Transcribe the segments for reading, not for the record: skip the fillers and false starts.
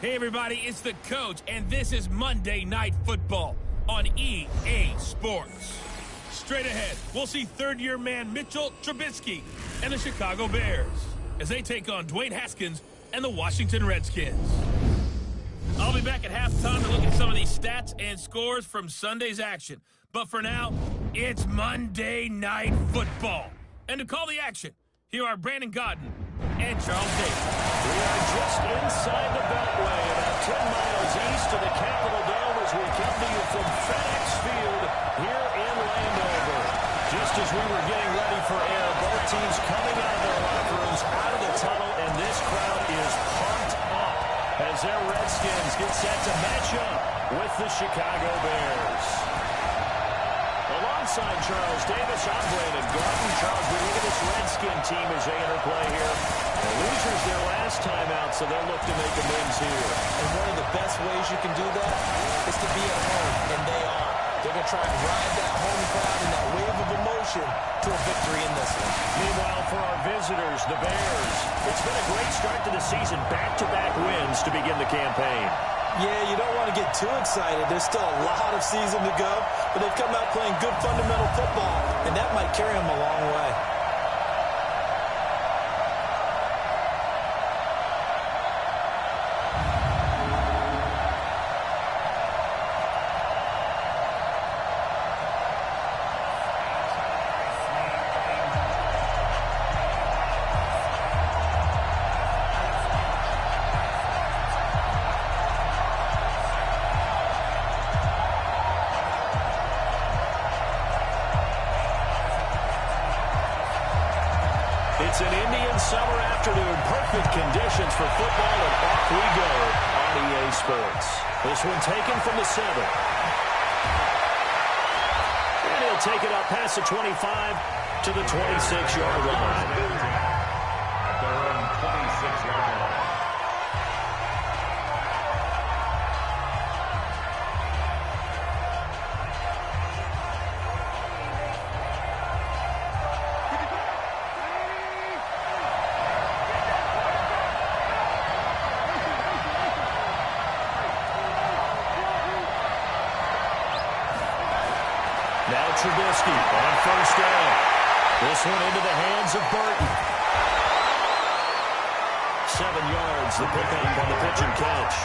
Hey everybody, it's the coach, and this is Monday Night Football on EA Sports. Straight ahead, we'll see third-year man Mitchell Trubisky and the Chicago Bears as they take on Dwayne Haskins and the Washington Redskins. I'll be back at halftime to look at some of these stats and scores from Sunday's action. But for now, it's Monday Night Football. And to call the action, here are Brandon Godden and Charles Davis. We are just inside the Beltway, about 10 miles east of the Capitol Dome as we come to you from FedEx Field here in Landover. Just as we were getting ready for air, both teams coming out of their locker rooms, out of the tunnel, and this crowd is pumped up as their Redskins get set to match up with the Chicago Bears. Alongside Charles Davis, I'm Brandon Godden. Charles, we look at this Redskin team as they interplay here. The losers their last time out, so they'll look to make amends here. And one of the best ways you can do that is to be at home, and they are. They're going to try and ride that home crowd and that wave of emotion to a victory in this one. Meanwhile, for our visitors, the Bears, it's been a great start to the season. Back-to-back wins to begin the campaign. Yeah, you don't want to get too excited. There's still a lot of season to go, but they've come out playing good fundamental football, and that might carry them a long way. It's an Indian summer afternoon. Perfect conditions for football, and off we go on EA Sports. This one taken from the 7. And he'll take it up past the 25 to the 26-yard line. At their own 26-yard line. Now Trubisky on first down. This one into the hands of Burton. 7 yards, the pickup on the pitch and catch.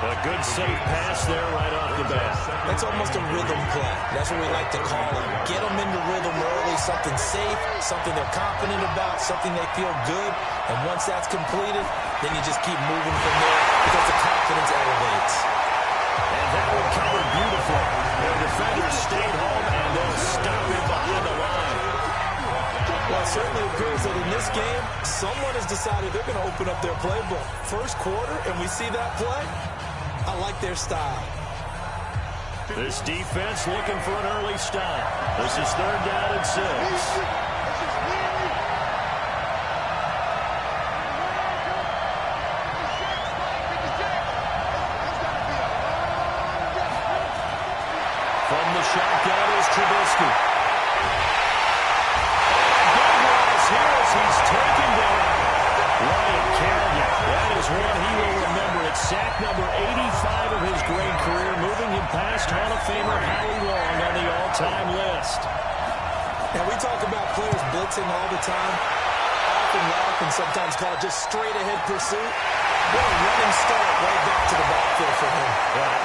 A good safe pass there right off the bat. That's almost a rhythm play. That's what we like to call it. Get them into rhythm early, something safe, something they're confident about, something they feel good. And once that's completed, then you just keep moving from there because the confidence elevates. And that one covered beautifully. Their defenders stayed home, and they'll stop him behind the line. Well, it certainly appears that in this game, someone has decided they're going to open up their playbook. First quarter, and we see that play. I like their style. This defense looking for an early stop. This is 3rd down and 6. From the shotgun is Trubisky. Here as he's taken down. Ryan Kerrigan. That is one he will remember. It's sack number 85 of his great career, moving him past Hall of Famer Howie Long on the all-time list. Now, we talk about players blitzing all the time. Often laugh and sometimes call it just straight-ahead pursuit. What a running start right back to the backfield for him.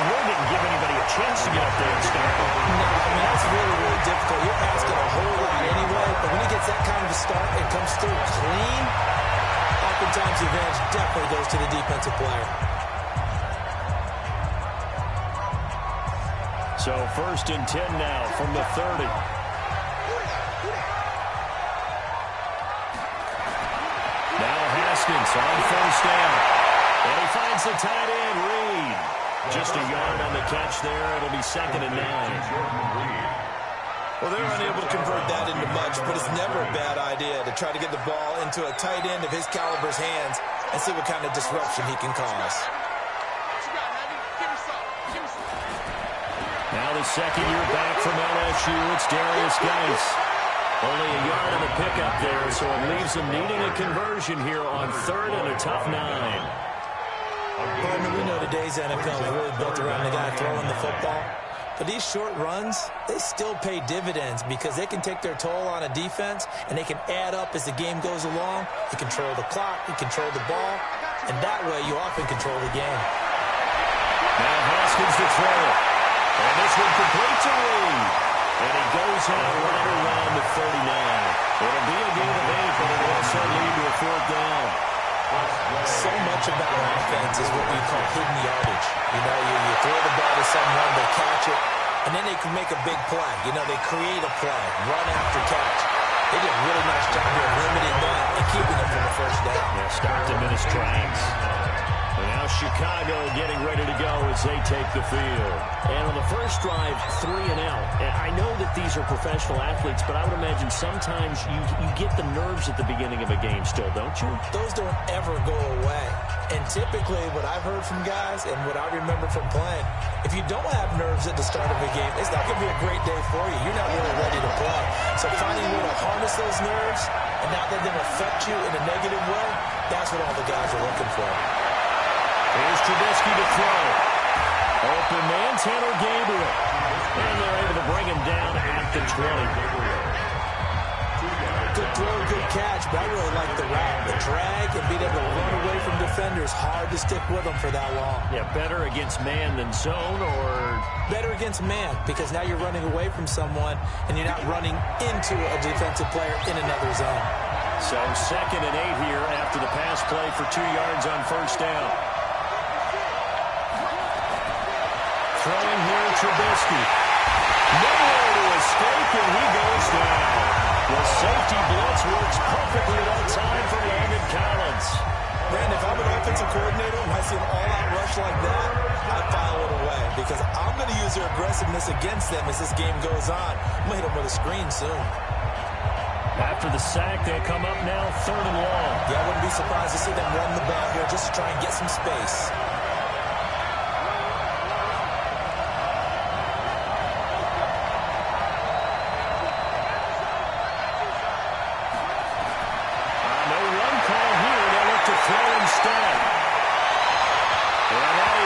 Really didn't give anybody a chance to get up there and start. No, I mean, that's really, really difficult. You're asking a whole lot anyway, but when he gets that kind of a start and comes through clean, oftentimes the advantage definitely goes to the defensive player. So 1st and 10 now from the 30. Now Haskins on first down. And he finds the tight end, Reed. Just a yard on the catch there. It'll be 2nd and 9. Well, they're unable to convert that into much, but it's never a bad idea to try to get the ball into a tight end of his caliber's hands and see what kind of disruption he can cause. Now the second year back from LSU, it's Darius Geis. Only a yard on the pickup there, so it leaves them needing a conversion here on 3rd and a tough 9. Partner, we know today's NFL is really built around the guy throwing the football. But these short runs, they still pay dividends because they can take their toll on a defense, and they can add up as the game goes along. You control the clock, you control the ball, and that way you often control the game. Now Haskins to throw. And this one complete to Reed. And he goes out right around the 39. It'll be a gain of 8, but it'll also lead to a 4th down. So much about offense is what we call hidden yardage. You know, you throw the ball to someone, they catch it, and then they can make a big play. You know, they create a play, run after catch. They did a really nice job here limiting that and keeping them from the 1st down. Yeah, stopped him in his tracks. And now Chicago getting ready to go as they take the field. And on the first drive, 3 and out. And I know that these are professional athletes, but I would imagine sometimes you get the nerves at the beginning of a game still, don't you? Those don't ever go away. And typically what I've heard from guys and what I remember from playing, if you don't have nerves at the start of a game, it's not going to be a great day for you. You're not really ready to play. So finding a way to harness those nerves and not let them affect you in a negative way, that's what all the guys are looking for. Here's Trubisky to throw. Open man, Tanner Gabriel. And they're able to bring him down at the 20. Good throw, good catch, but I really like the route. The drag and being able to run away from defenders, hard to stick with them for that long. Yeah, better against man than zone, or? Better against man, because now you're running away from someone and you're not running into a defensive player in another zone. So 2nd and 8 here after the pass play for 2 yards on 1st down. Throwing here, Trubisky. Nowhere to escape, and he goes down. The safety blitz works perfectly that time for Landon Collins. Man, if I'm an offensive coordinator and I see an all-out rush like that, I file it away because I'm going to use their aggressiveness against them as this game goes on. I'm going to hit them with a screen soon. After the sack, they come up now 3rd and long. Yeah, I wouldn't be surprised to see them run the ball here just to try and get some space.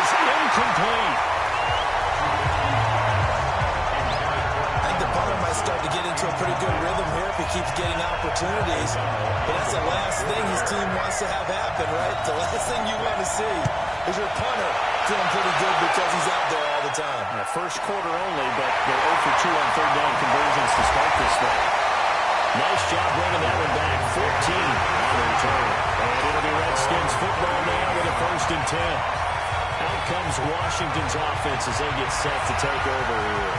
Incomplete. I think the punter might start to get into a pretty good rhythm here if he keeps getting opportunities. But that's the last thing his team wants to have happen, right? The last thing you want to see is your punter feeling pretty good because he's out there all the time. First quarter only, but they're 0 for 2 on 3rd down conversions to start this thing. Nice job bringing that one back. 14 on the return. And it'll be Redskins football now with a 1st and 10. Out comes Washington's offense as they get set to take over here.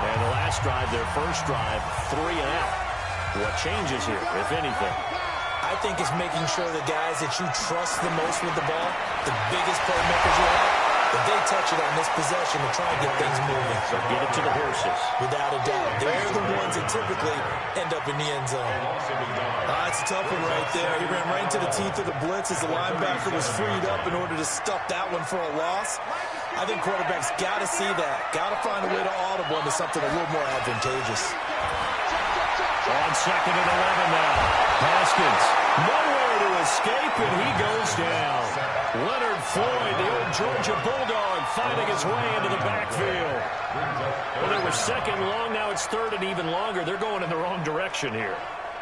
And the last drive, their first drive, 3 and out. What changes here, if anything? I think it's making sure the guys that you trust the most with the ball, the biggest playmakers you have, that they touch it on this possession to try and get things moving. So get it to the horses. Without a doubt. They're the ones that typically end up in the end zone. That's a tough one right there. He ran right into the teeth of the blitz as the linebacker was freed up in order to stuff that one for a loss. I think quarterbacks got to see that. Got to find a way to audible into something a little more advantageous. On 2nd and 11 now. Haskins, nowhere to escape, and he goes down. Leonard Floyd, the old Georgia Bulldog, finding his way into the backfield. Well, they were 2nd and long, now it's 3rd and even longer. They're going in the wrong direction here.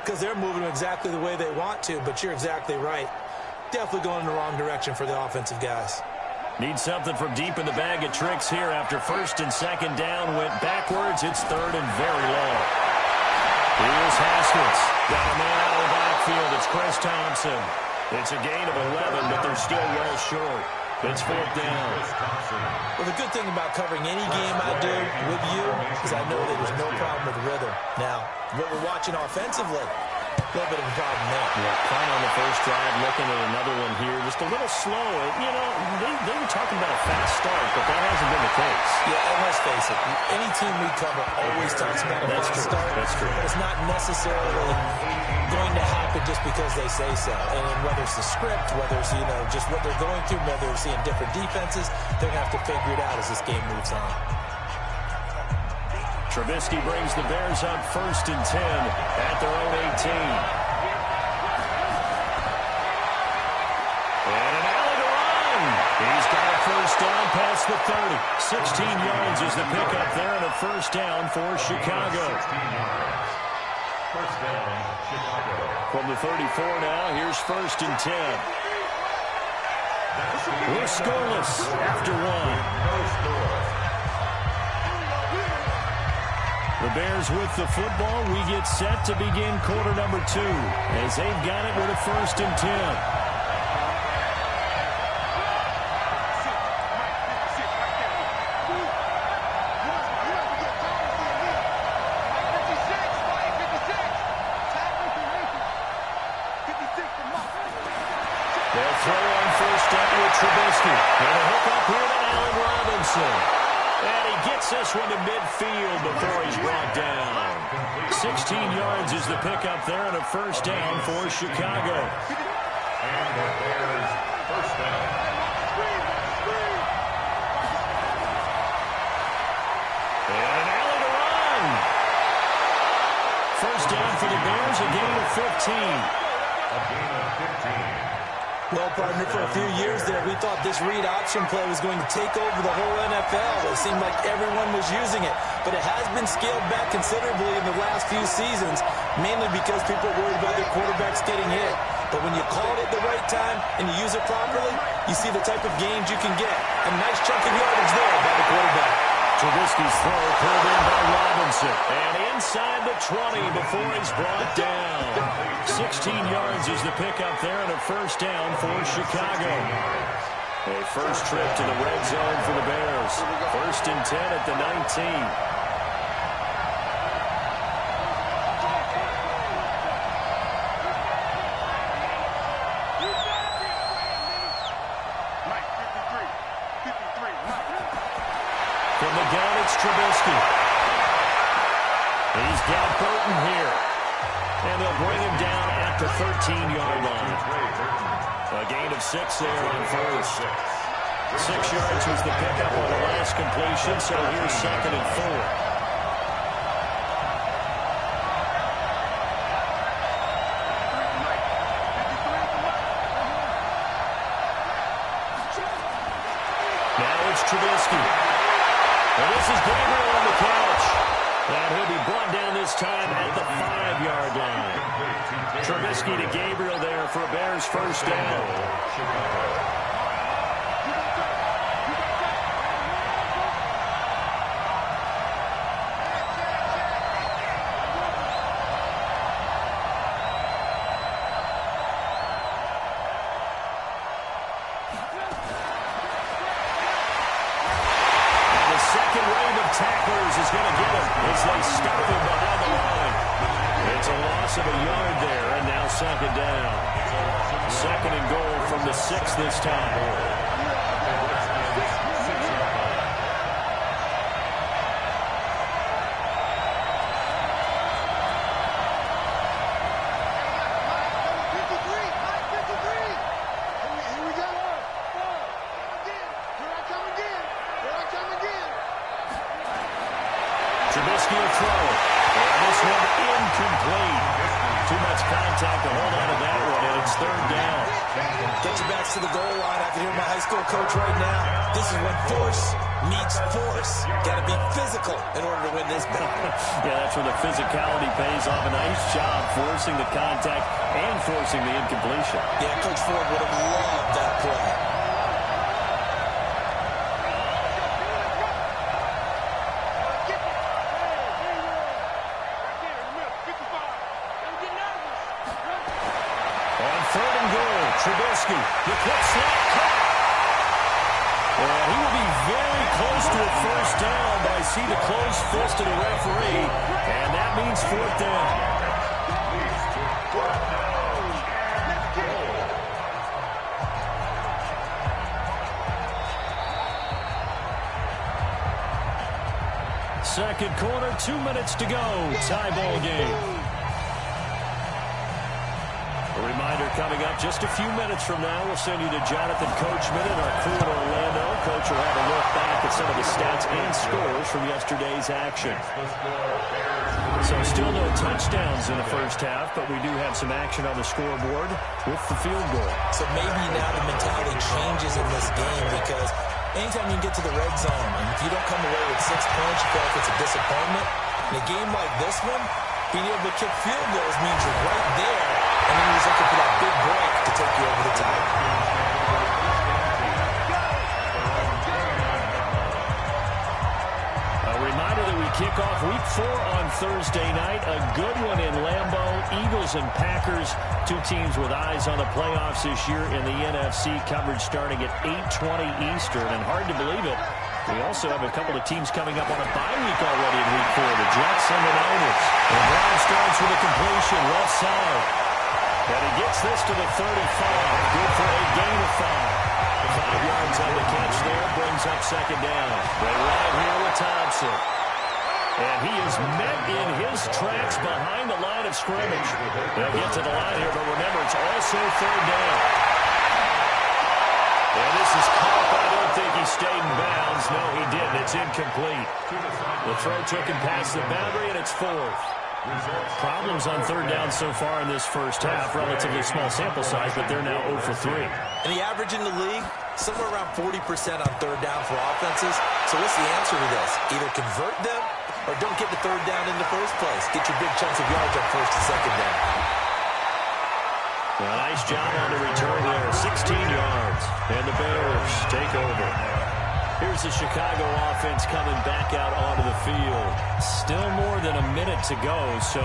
Because they're moving exactly the way they want to, but you're exactly right. Definitely going in the wrong direction for the offensive guys. Need something from deep in the bag of tricks here after 1st and 2nd down. Went backwards. It's 3rd and very long. Here's Haskins. Got a man out of the backfield. It's Chris Thompson. It's a gain of 11, but they're still well short. It's 4th down. Well, the good thing about covering any game I do with you is I know that there's no problem with rhythm. Now, what we're watching offensively, a little bit of a problem there. Yeah, punt on the first drive, looking at another one here. Just a little slow. You know, they were talking about a fast start, but that hasn't been the case. Yeah, and let's face it, any team we cover always talks about a fast start. That's true. It's not necessarily going to happen just because they say so. And whether it's the script, whether it's, you know, just what they're going through, whether they're seeing different defenses, they're going to have to figure it out as this game moves on. Trubisky brings the Bears up 1st and 10 at their own 18. And an alley to run. He's got a 1st down past the 30. 16 yards is the pickup there, and a 1st down for Chicago. 16 yards. 1st down, Chicago. From the 34 now, here's 1st and 10. We're scoreless after 1. No score. The Bears with the football. We get set to begin quarter number 2 as they've got it with a 1st and 10. They'll throw on 1st down with Trubisky. And a hook up here to Allen Robinson. And he gets this one to midfield before he's brought down. 16 yards is the pickup there, and a 1st down for Chicago. And the Bears, 1st down. And an alley to run. 1st down for the Bears, a gain of 15. A gain of 15. Well, partner, for a few years there, we thought this read option play was going to take over the whole NFL. It seemed like everyone was using it, but it has been scaled back considerably in the last few seasons, mainly because people are worried about their quarterbacks getting hit. But when you call it at the right time and you use it properly, you see the type of gains you can get. A nice chunk of yardage there by the quarterback. Trubisky's throw pulled in by Robinson. And inside the 20 before he's brought down. 16 yards is the pickup there, and a 1st down for Chicago. A first trip to the red zone for the Bears. 1st and 10 at the 19. From the gun, it's Trubisky. He's got Burton here. And they'll bring him down at the 13-yard line. A gain of 6 there on 1st. 6 yards was the pickup on the last completion, so here's 2nd and 4. Now it's Trubisky. And this is Gabriel on the catch. And he'll be brought down this time at the 5-yard line. Trubisky to Gabriel there for a Bears 1st down. Second wave of tacklers is going to get him as they stop him behind the line. It's a loss of a yard there, and now 2nd down. 2nd and goal from the 6 this time. Trubisky will throw. And this one incomplete. Too much contact to hold on to that one, and it's 3rd down. Get your backs to the goal line. I can hear my high school coach right now. This is when force meets force. Got to be physical in order to win this battle. Yeah, that's where the physicality pays off. A nice job forcing the contact and forcing the incompletion. Yeah, Coach Ford would have loved that play. Trubisky, the quick slot cut. And he will be very close to a 1st down, but I see the closed fist of the referee, and that means 4th down. Second quarter, 2 minutes to go. Tie ball game. Reminder coming up just a few minutes from now. We'll send you to Jonathan Coachman and our crew in Orlando. Coach will have a look back at some of the stats and scores from yesterday's action. So still no touchdowns in the first half, but we do have some action on the scoreboard with the field goal. So maybe now the mentality changes in this game because anytime you get to the red zone, and if you don't come away with 6 points, you feel like it's a disappointment. In a game like this one, being able to kick field goals means you're right there, and then you're looking for that big break to take you over the top. A reminder that we kick off Week 4 on Thursday night. A good one in Lambeau. Eagles and Packers, two teams with eyes on the playoffs this year in the NFC. Coverage starting at 8:20 Eastern, and hard to believe it, we also have a couple of teams coming up on a bye week already in Week 4, the Jets and the Niners. And Brown starts with a completion left side. And he gets this to the 35. Good for a gain of 5. 5 yards on the catch there, brings up second down. They ride here with Thompson. And he is met in his tracks behind the line of scrimmage. They'll get to the line here, but remember, it's also third down. And this is caught, but I don't think he stayed in bounds. No, he didn't. It's incomplete. The throw took him past the boundary, and it's fourth. Problems on third down so far in this first half. Relatively small sample size, but they're now 0 for 3. And the average in the league, somewhere around 40% on third down for offenses. So what's the answer to this? Either convert them or don't get the third down in the first place. Get your big chunks of yards on first and second down. Well, nice job on the return there. 16 yards. And the Bears take over. Here's the Chicago offense coming back out onto the field. Still more than a minute to go, so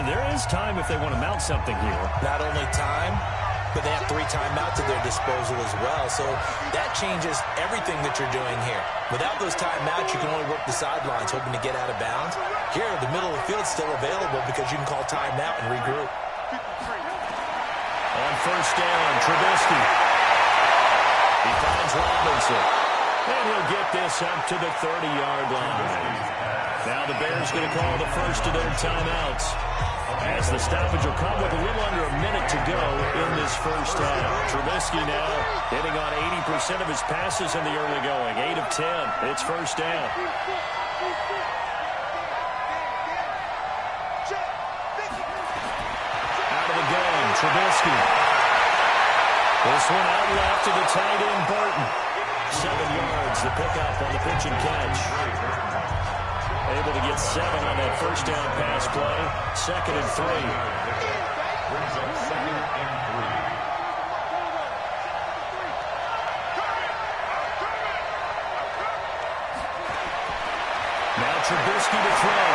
there is time if they want to mount something here. Not only time, but they have 3 timeouts at their disposal as well. So that changes everything that you're doing here. Without those timeouts, you can only work the sidelines, hoping to get out of bounds. Here, the middle of the field is still available because you can call timeout and regroup. On first down, Trubisky. He finds Robinson. And he'll get this up to the 30-yard line. Now the Bears going to call the first of their timeouts, as the stoppage will come with a little under a minute to go in this first half. Trubisky now hitting on 80% of his passes in the early going. 8 of 10. It's first down. Out of the gun, Trubisky. This one out left to the tight end, Burton. 7 yards, the pickup on the pitch and catch. Able to get 7 on that first down pass play. 2nd and 3. Brings up 2nd and 3. Now Trubisky to throw.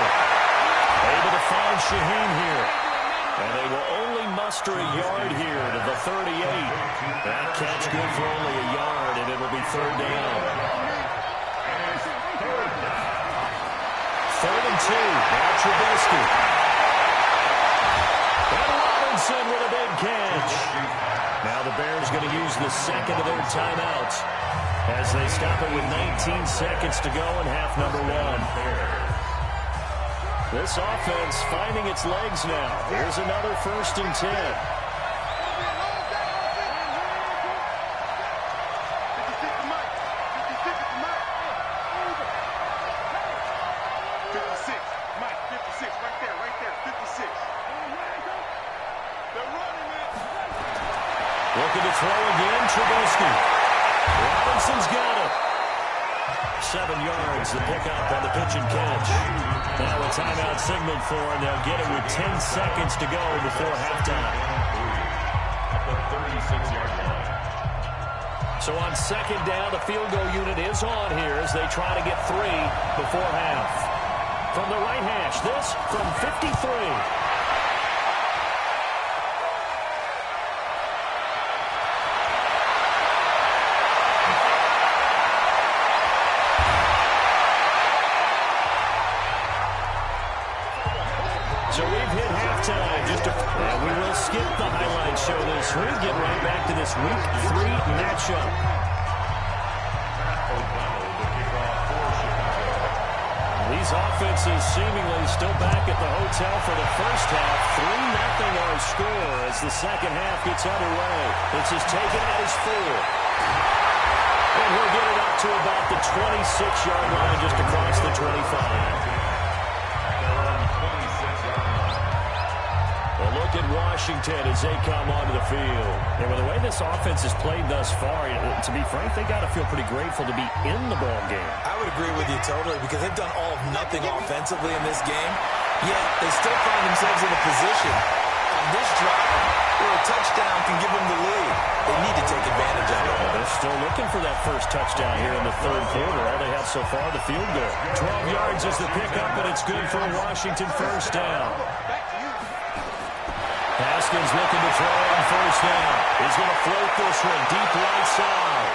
Able to find Shaheen here. And they will only muster a yard here to the 38. That catch good for only a yard, and it'll be third down. 3rd and 2. Now Trubisky. And Robinson with a big catch. Now the Bears going to use the second of their timeouts as they stop it with 19 seconds to go in half number 1. This offense finding its legs now. Here's another 1st and 10. Looking to throw again, Trubisky. Robinson's got it. 7 yards, the pickup on the pitch and catch. Now a timeout signaled for, and they'll get it with 10 seconds to go before halftime. At the 36-yard line. So on second down, the field goal unit is on here as they try to get 3 before half. From the right hash, this from 53. So we've hit halftime. We will skip the highlight show this week. Get right back to this Week 3 matchup. O'Donnell, the kickoff for Chicago. These These offenses seemingly still back at the hotel for the first half. 3-0 our score as the second half gets underway. It's just taken at his 4. And he'll get it up to about the 26-yard line just across the 25. A look at Washington as they come onto the field. And with the way this offense has played thus far, to be frank, they got to feel pretty grateful to be in the ball game. I would agree with you totally because they've done all of nothing offensively in this game, yet they still find themselves in a position on this drive where a touchdown can give them the lead. They need to take advantage of it. Well, they're still looking for that first touchdown here in the third quarter. All they have so far, the field goal. 12 yards is the pickup, and it's good for a Washington first down. Haskins looking to throw on first down. He's going to float this one deep right side.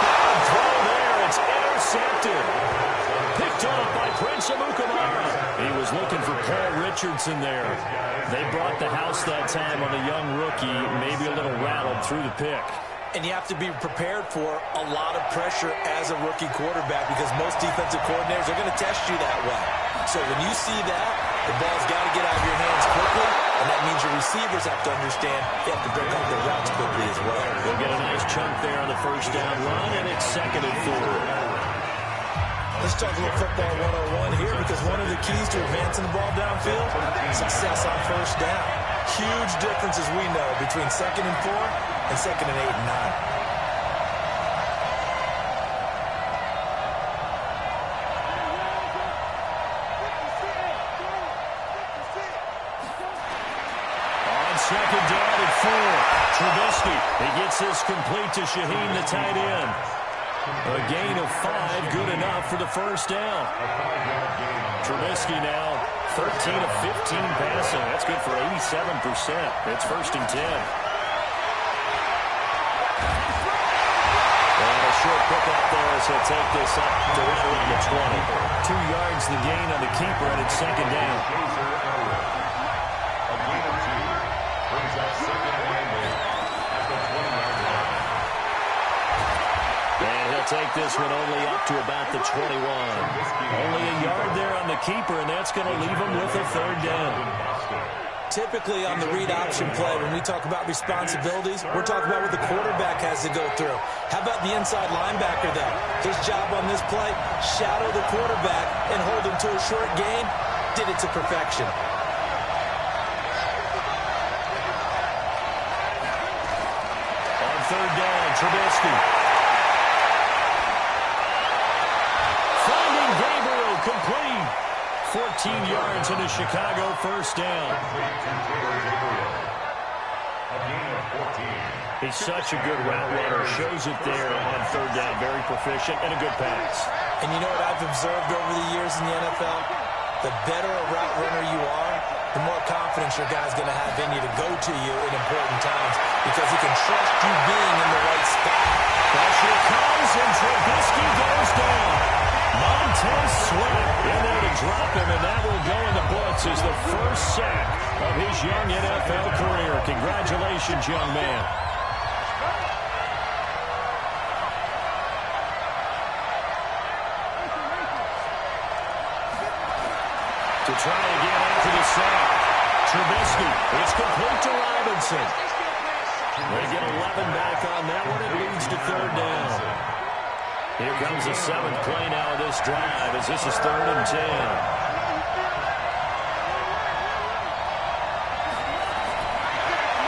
Bad throw there. It's intercepted. Picked up by Prince Amukamara. He was looking for Paul Richardson there. They brought the house that time on a young rookie, maybe a little rattled through the pick. And you have to be prepared for a lot of pressure as a rookie quarterback because most defensive coordinators are going to test you that way. So when you see that, the ball's got to get out of your hands quickly, and that means your receivers have to understand they have to break up their routes quickly as well. They'll get a nice chunk there on the first down run, and it's 2nd and 4. Let's talk a little football 101 here because one of the keys to advancing the ball downfield, success on first down. Huge difference, as we know, between 2nd and 4 and 2nd and 8 and 9. Second down and 4. Trubisky, he gets this complete to Shaheen, the tight end. A gain of 5, good enough for the first down. Trubisky now 13 of 15 passing. That's good for 87%. It's 1st and 10. And a short pickup there as he'll take this up to the 20. 2 yards the gain on the keeper, and it's 2nd down. And he'll take this one only up to about the 21. Only a yard there on the keeper, and that's going to leave him with a 3rd down. Typically on the read option play, when we talk about responsibilities, we're talking about what the quarterback has to go through. How about the inside linebacker, though? His job on this play, shadow the quarterback and hold him to a short gain. Did it to perfection. On 3rd down, Trubisky. Finding Gabriel complete. 14 yards into Chicago, first down. He's such a good route runner. Shows it there on 3rd down. Very proficient and a good pass. And you know what I've observed over the years in the NFL? The better a route runner you are, the more confidence your guy's going to have in you to go to you in important times because he can trust you being in the right spot. Pressure comes and Trubisky goes down. Montez Sweat in there to drop him, and that will go in the books as the first sack of his young NFL career. Congratulations, young man. To try again after the sack. Trubisky, it's complete to Robinson. They get 11 back on that one. It leads to 3rd down. Here comes the 7th play now of this drive as this is 3rd and 10.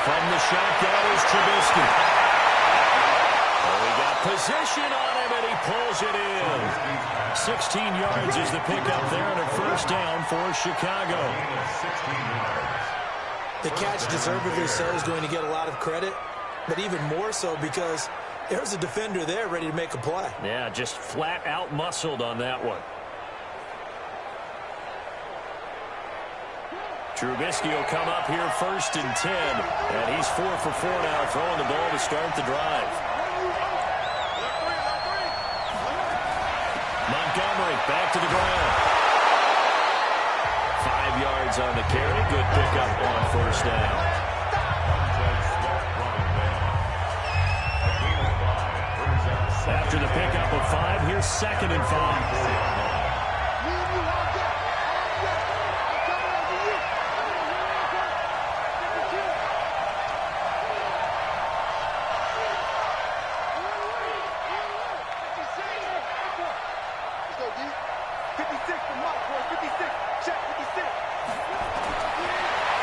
From the shotgun is Trubisky. Oh, he got position on him and he pulls it in. 16 yards is the pickup there and a first down for Chicago. The catch, deservedly so, is going to get a lot of credit, but even more so because there's a defender there ready to make a play. Yeah, just flat out muscled on that one. Trubisky will come up here 1st and 10, and he's 4 for 4 now, throwing the ball to start the drive. Montgomery back to the ground. 5 yards on the carry. Good pickup on first down. After the pickup of 5, here's 2nd and 5.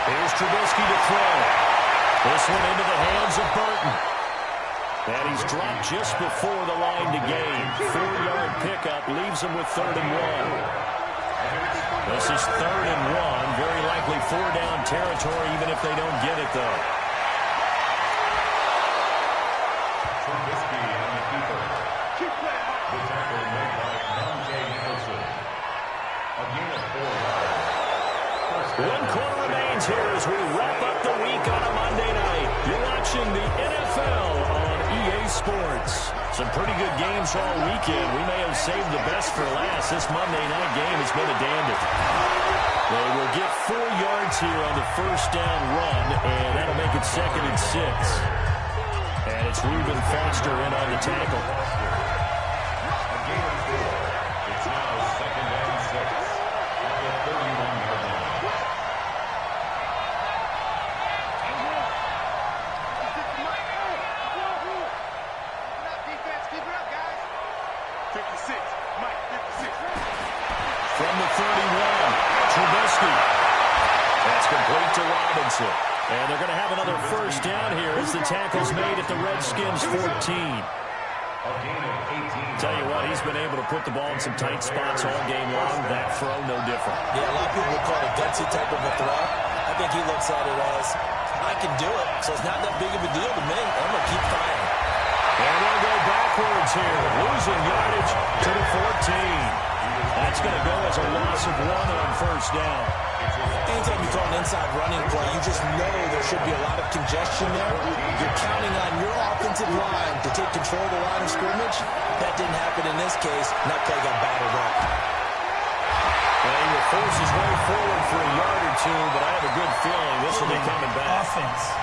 Here's Trubisky to throw. This one into the hands of Burton. And he's dropped just before the line to gain. 4-yard pickup leaves him with 3rd and 1. This is 3rd and 1. Very likely 4-down territory, even if they don't get it, though. Trubisky on the keeper. The tackle made by Monte Nelson. A gain of 4 yards. 1 quarter remains here as we wrap up the week on a Monday night. You're watching the NFL on EA Sports. Some pretty good games all weekend. We may have saved the best for last. This Monday night game has been a dandy. They will get 4 yards here on the 1st down run, and that'll make it 2nd and 6. And it's Reuben Foster in on the tackle. A gain of 4. It's now 2nd and 6. At the 31-yard line. From the 31, Trubisky. That's complete to Robinson. And they're going to have another 1st down here as the tackle's made at the Redskins' 14. Tell you what, he's been able to put the ball in some tight spots all game long. That throw, no different. Yeah, a lot of people would call it a gutsy type of a throw. I think he looks at it as, I can do it, so it's not that big of a deal to me. I'm going to keep firing. And they'll go backwards here, losing yardage to the 14. That's going to go as a loss of 1 on 1st down. Anytime you call an inside running play, you just know there should be a lot of congestion there. You're counting on your offensive line to take control of the line of scrimmage. That didn't happen in this case, and that play got battled up. Well, he will force his way forward for a yard or two, but I have a good feeling this will be coming back. Offense.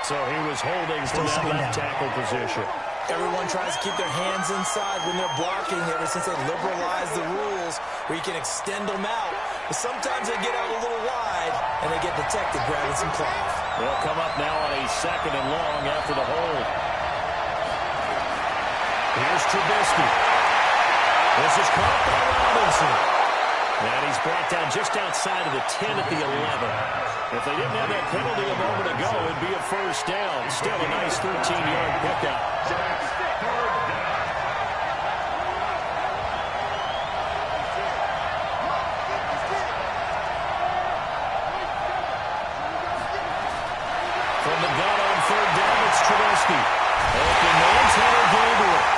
So he was holding from that left tackle position. Everyone tries to keep their hands inside when they're blocking ever since they liberalized the rules where you can extend them out. But sometimes they get out a little wide and they get detected grabbing some cloth. They'll come up now on a 2nd and long after the hold. Here's Trubisky. This is caught by Robinson. And he's brought down just outside of the 10 at the 11. If they didn't have that penalty a moment ago, it'd be a 1st down. Still a nice 13-yard pickup. From the gun on 3rd down, it's Trubisky. Open man's Hunter Gabriel.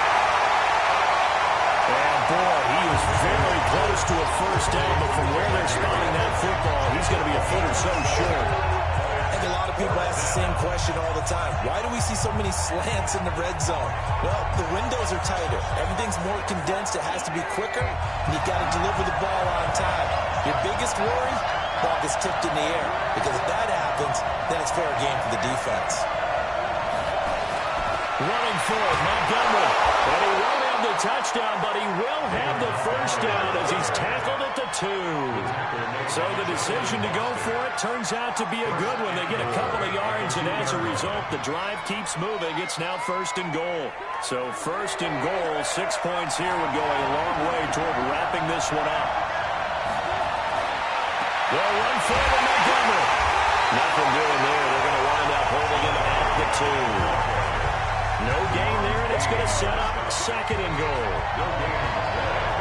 And boy, he is very close to a 1st down, but from where they're spotting that football, he's going to be a foot or so short. I think a lot of people ask the same question all the time. Why do we see so many slants in the red zone? Well, the windows are tighter. Everything's more condensed. It has to be quicker, and you've got to deliver the ball on time. Your biggest worry? Ball gets tipped in the air. Because if that happens, then it's fair game for the defense. Running for it, Montgomery. And he won't have the touchdown, but he will have the 1st down as he's tackled at the 2. So the decision to go for it turns out to be a good one. They get a couple of yards, and as a result, the drive keeps moving. It's now 1st and goal. So 1st and goal, 6 points here would go a long way toward wrapping this one up. They'll run forward, Montgomery. Nothing doing there. They're going to wind up holding him at the 2. No gain there, and it's going to set up 2nd and goal.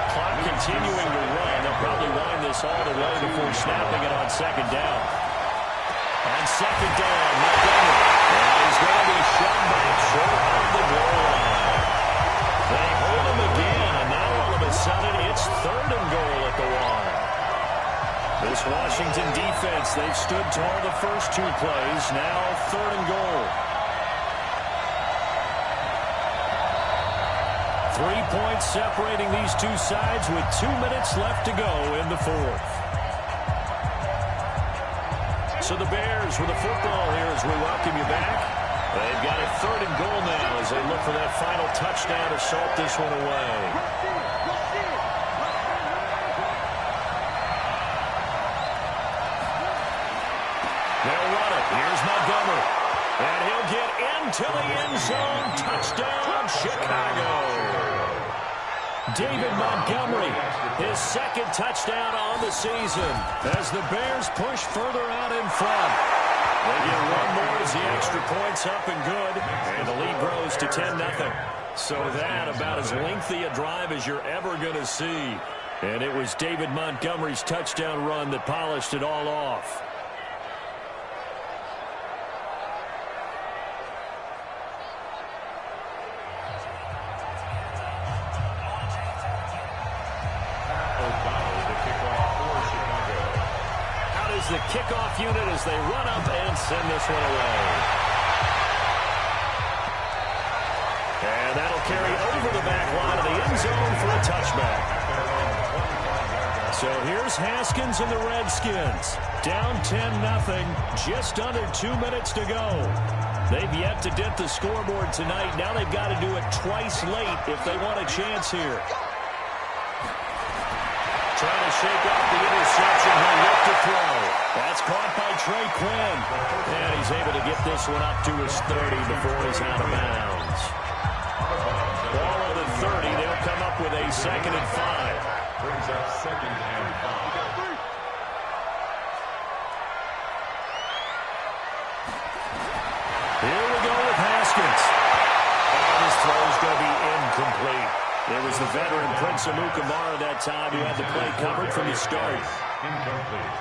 Clock continuing to run. They'll probably wind this all the way before snapping it on 2nd down. On 2nd down, Montgomery. And he's going to be shoved back short of the goal line. They hold him again, and now all of a sudden it's 3rd and goal at the 1. This Washington defense, they've stood tall the first 2 plays. Now 3rd and goal. 3 points separating these two sides with 2 minutes left to go in the 4th. So the Bears with the football here as we welcome you back. They've got it 3rd and goal now as they look for that final touchdown to salt this one away. They'll run it. Here's Montgomery. And he'll get into the end zone. Touchdown, Chicago. David Montgomery, his second touchdown on the season as the Bears push further out in front. They get one more as the extra point's up and good, and the lead grows to 10-0. So that about as lengthy a drive as you're ever going to see. And it was David Montgomery's touchdown run that polished it all off. The kickoff unit as they run up and send this one away. And that'll carry over the back line of the end zone for a touchback. So here's Haskins and the Redskins. Down 10-0, just under 2 minutes to go. They've yet to dip the scoreboard tonight. Now they've got to do it twice late if they want a chance here. Trying to shake off the interception. He'll look to throw. That's caught by Trey Quinn. And he's able to get this one up to his 30 before he's out of bounds. Ball at the 30. They'll come up with a 2nd and 5. Brings up 2nd and 5. Here we go with Haskins. And his throw's going to be incomplete. It was the veteran Prince Amukamara that time who had the play covered from the start. Incomplete.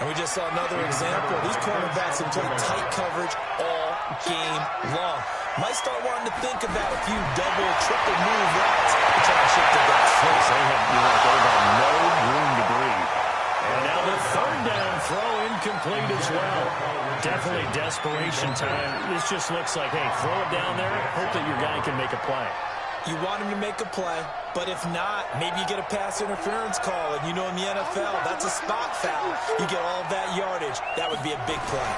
And we just saw another example. These cornerbacks have played tight coverage all game long. Might start wanting to think about a few double, triple move routes to try to shift the guys. They have no room to breathe. And now the 3rd down throw incomplete as well. Definitely desperation time. This just looks like, hey, throw it down there. Hope that your guy can make a play. You want him to make a play, but if not, maybe you get a pass interference call, and you know in the NFL, that's a spot foul. You get all of that yardage. That would be a big play.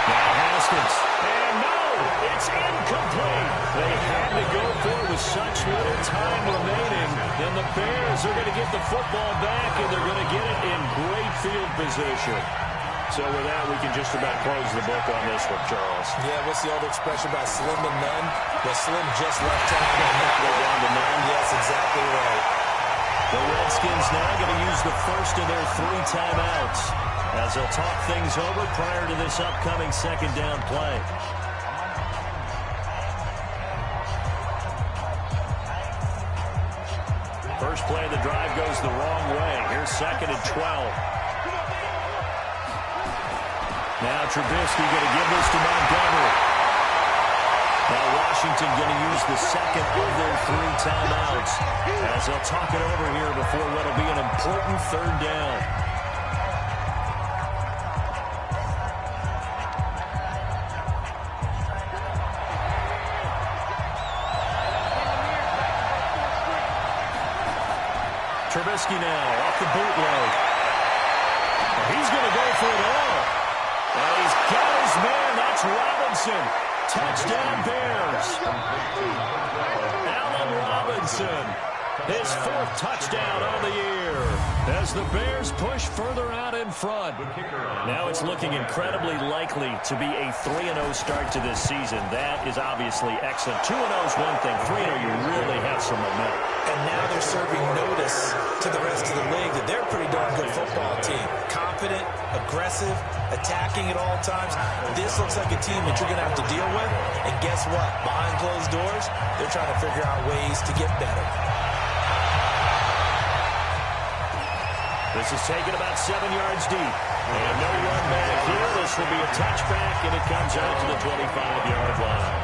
Now Haskins. And no, it's incomplete. They had to go for it with such little time remaining. And the Bears are going to get the football back, and they're going to get it in great field position. So with that, we can just about close the book on this one, Charles. Yeah, what's the old expression about slim and none? Well, slim just left town and not go down to none. Yes, exactly right. The Redskins now going to use the first of their 3 timeouts as they'll talk things over prior to this upcoming 2nd down play. First play of the drive goes the wrong way. Here's 2nd and 12. Now Trubisky going to give this to Montgomery. Now Washington going to use the 2nd of their 3 timeouts as they'll talk it over here before what will be an important 3rd down. Trubisky now off the bootleg. He's going to go for it all. And he's got his man. That's Robinson. Touchdown Bears. Allen Robinson. His 4th touchdown on the year as the Bears push further out in front. Now it's looking incredibly likely to be a 3-0 start to this season. That is obviously excellent. 2-0 is one thing. 3-0, you really have some momentum. And now they're serving notice to the rest of the league that they're a pretty darn good football team. Confident, aggressive, attacking at all times. This looks like a team that you're going to have to deal with. And guess what? Behind closed doors, they're trying to figure out ways to get better. This is taken about 7 yards deep. And no run back here. This will be a touchback, and it comes out to the 25-yard line.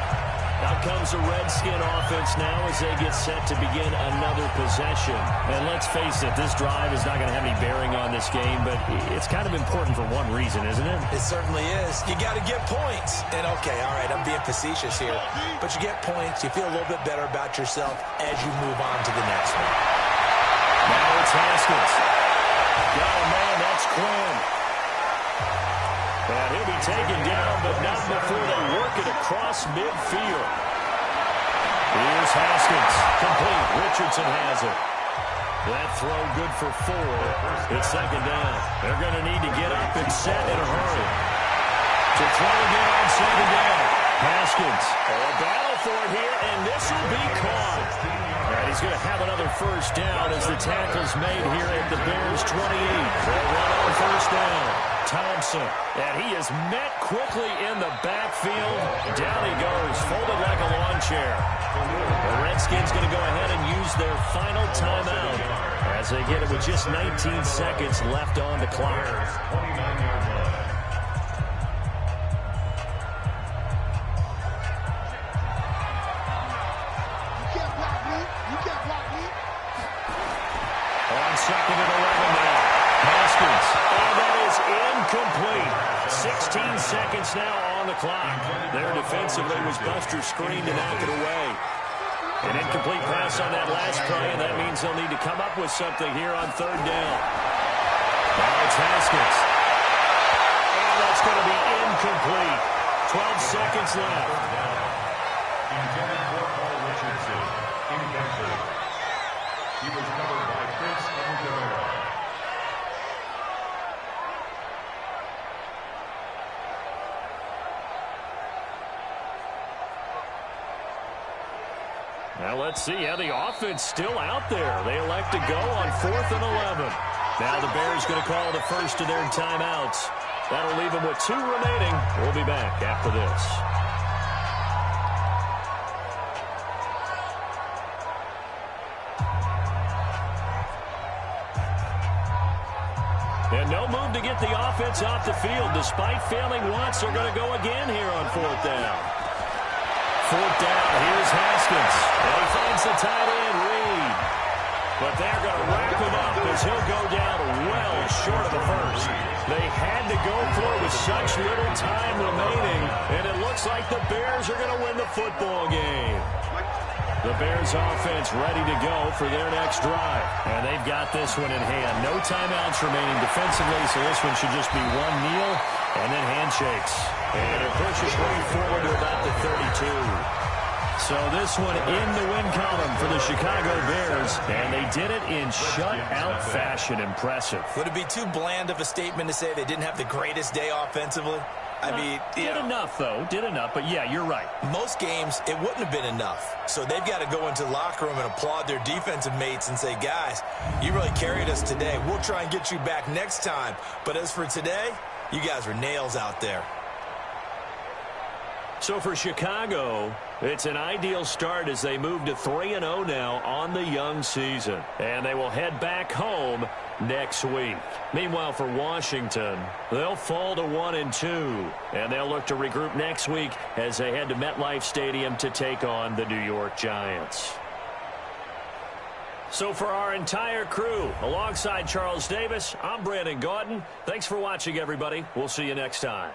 Out comes the Redskin offense now as they get set to begin another possession. And let's face it, this drive is not going to have any bearing on this game, but it's kind of important for one reason, isn't it? It certainly is. You got to get points. And, okay, all right, I'm being facetious here. But you get points, you feel a little bit better about yourself as you move on to the next one. Now it's Haskins. Got a man, that's Quinn. And he'll be taken down, but not before they work it across midfield. Here's Haskins. Complete. Richardson has it. That throw good for 4. It's 2nd down. They're going to need to get up and set in a hurry. To throw again on 2nd down. Haskins. A battle for it here, and this will be caught. And he's going to have another first down as the tackle's made here at the Bears 28. They'll run on first down. Thompson, and he is met quickly in the backfield. Down he goes, folded like a lawn chair. The Redskins going to go ahead and use their final timeout as they get it with just 19 seconds left on the clock. 29-yard line. On second and 11 now. Haskins, and that is incomplete. 16 seconds now on the clock. There defensively was Buster screened to knock it away. An incomplete pass on that last play, and that means they'll need to come up with something here on third down. Now it's Haskins. And that's going to be incomplete. 12 seconds left. Intended for Paul Richardson. Incomplete. He was covered by Prince Amukamara. Now let's see how the offense still out there. They elect to go on 4th and 11. Now the Bears going to call the first of their timeouts. That'll leave them with 2 remaining. We'll be back after this. And no move to get the offense off the field. Despite failing once, they're going to go again here on 4th down. 4th down, here's Haskins. And he finds the tight end, Reed. But they're going to wrap him up as he'll go down well short of the first. They had to go for it with such little time remaining, and it looks like the Bears are going to win the football game. The Bears offense ready to go for their next drive. And they've got this one in hand. No timeouts remaining defensively, so this one should just be one kneel and then handshakes. And it pushes right forward to about the 32. So this one in the win column for the Chicago Bears, and they did it in shutout fashion. Impressive. Would it be too bland of a statement to say they didn't have the greatest day offensively? I mean, did enough, though. Did enough, but yeah, you're right. Most games, it wouldn't have been enough. So they've got to go into the locker room and applaud their defensive mates and say, guys, you really carried us today. We'll try and get you back next time. But as for today, you guys were nails out there. So for Chicago, it's an ideal start as they move to 3-0 now on the young season. And they will head back home next week. Meanwhile, for Washington, they'll fall to 1-2. And they'll look to regroup next week as they head to MetLife Stadium to take on the New York Giants. So for our entire crew, alongside Charles Davis, I'm Brandon Gaudin. Thanks for watching, everybody. We'll see you next time.